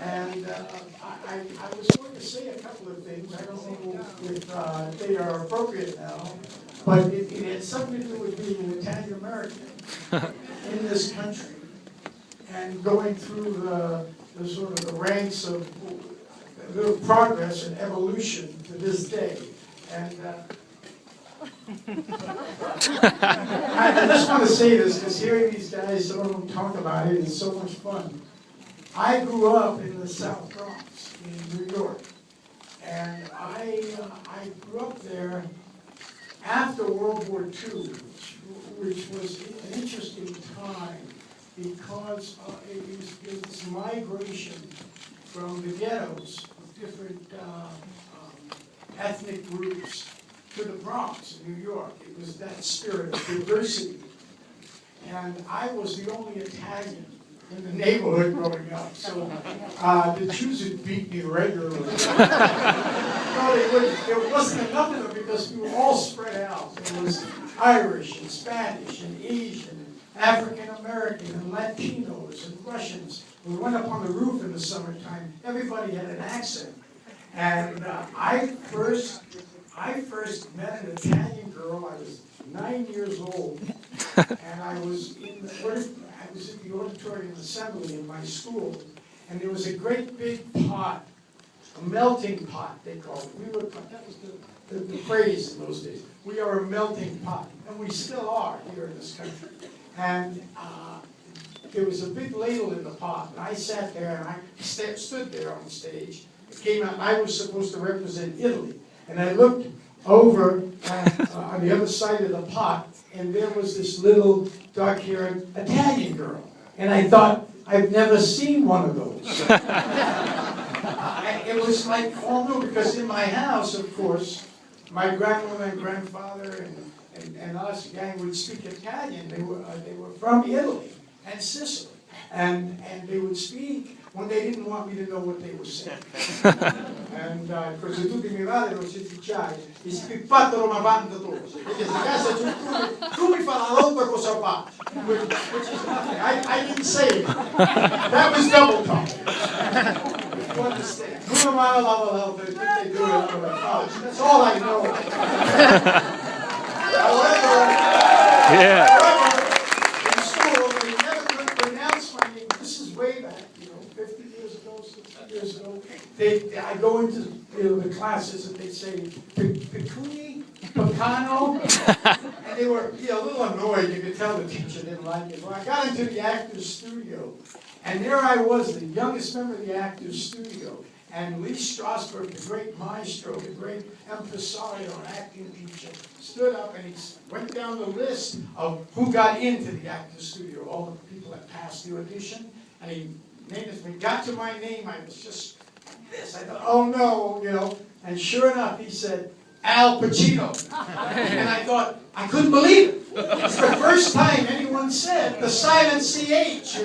And I was going to say a couple of things. I don't know if they are appropriate now, but it had something to do with being an Italian American in this country and going through the sort of the ranks of little progress and evolution to this day. And I just want to say this because hearing these guys, some of them talk about it, is so much fun. I grew up in the South Bronx in New York, and I grew up there after World War II, which was an interesting time because it was this migration from the ghettos of different ethnic groups to the Bronx in New York. It was that spirit of diversity. And I was the only Italian in the neighborhood growing up, so the Jews would beat me regularly. No, they wouldn't. There wasn't enough of them because we were all spread out. There was Irish and Spanish and Asian and African American and Latinos and Russians. We went up on the roof in the summertime. Everybody had an accent. And I first met an Italian girl. I was 9 years old, and I was in the auditorium assembly in my school, and there was a great big pot, a melting pot they called it. That was the phrase in those days. We are a melting pot, and we still are here in this country. And there was a big ladle in the pot, and I sat there and I stood there on stage. It came out, and I was supposed to represent Italy, and I looked over on the other side of the pot, and there was this little dark-haired Italian girl. And I thought, I've never seen one of those. It was like all new, because in my house, of course, my grandmother and grandfather and us gang would speak Italian. They were from Italy and Sicily. And they would speak when they didn't want me to know what they were saying. And because tutti mi pare non si ufficiali, mi spippattano ma vanno tutti. Perché se casa tu mi fa la roba cosa fa? Which is nothing. I didn't say it. That was double talk. You understand? They do it in college. That's all I know. However, in school, they never could pronounce my name. This is way back, 50 years ago, 60 years ago. I go into the classes and they say, Pacini, Pacano, and they were a little annoyed. You could tell the teacher didn't like it. Well, I got into the actor's studio, and there I was, the youngest member of the actor's studio. And Lee Strasberg, the great maestro, the great impresario and acting teacher, stood up and he went down the list of who got into the actor's studio, all the people that passed the audition, and he named it. When he got to my name, I was just like this. I thought, oh no, and sure enough, he said, Al Pacino. And I thought, I couldn't believe it. It's the first time anyone said the silent CH,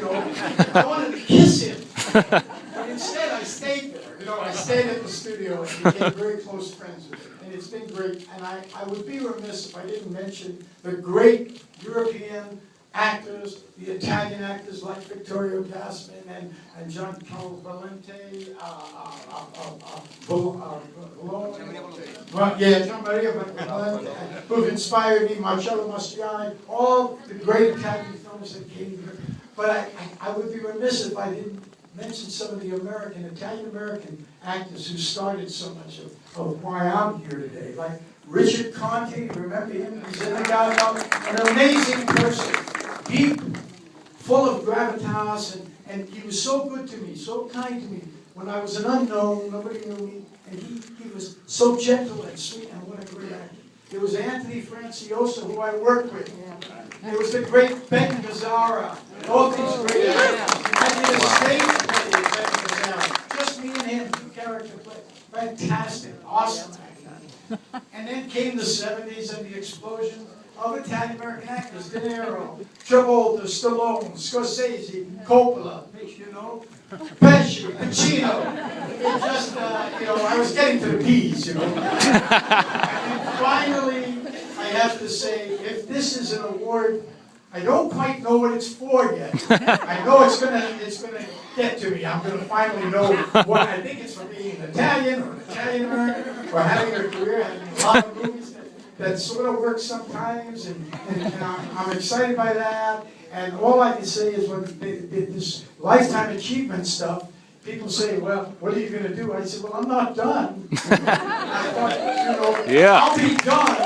I wanted to kiss him. But instead, I stayed there. I stayed at the studio and became very close friends with him. And it's been great. And I would be remiss if I didn't mention the great European actors, the Italian actors like Vittorio Gassman and Giancarlo Valente, Gian Maria Valente, who've inspired me, Marcello Mastroianni, all the great Italian films that came here. But I would be remiss if I didn't mention some of the Italian-American actors who started so much of why I'm here today. Like Richard Conte, remember him? He's in the Gallo, an amazing person, deep, full of gravitas, and he was so good to me, so kind to me. When I was an unknown, nobody knew me, and he was so gentle and sweet, and what a great actor. There was Anthony Franciosa, who I worked with. There was the great Ben Gazzara, all these great actors. I did a stage play with Ben Gazzara. Just me and him, character play. Fantastic, awesome actor. And then came the 70s and the explosion of Italian-American actors. De Niro, Travolta, Stallone, Scorsese, Coppola, Pesci, Pacino. It just, I was getting to the P's, And finally, I have to say, if this is an award I don't quite know what it's for yet. I know it's gonna get to me. I'm gonna finally know what. I think it's for being an Italian or an Italian American or having a career, having a lot of movies that sort of work sometimes, and I'm excited by that. And all I can say is when this lifetime achievement stuff, people say, well, what are you going to do? I said, well, I'm not done. I thought, I'll be done.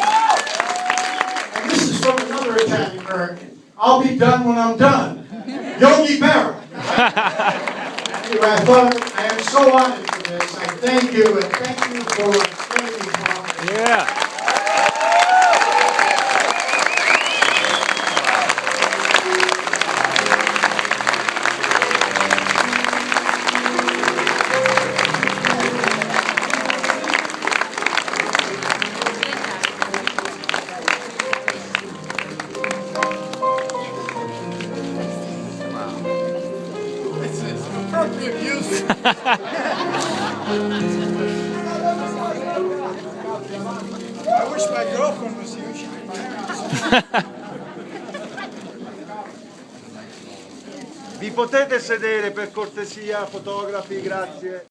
And this is from another Italian American. I'll be done when I'm done. Yogi Berra. Anyway, I am so honored for this. I thank you, and thank you for letting me talk. Yeah. Appropriate use. I wish my girlfriend was here. She'd be my house. Vi potete sedere per cortesia, fotografi, grazie.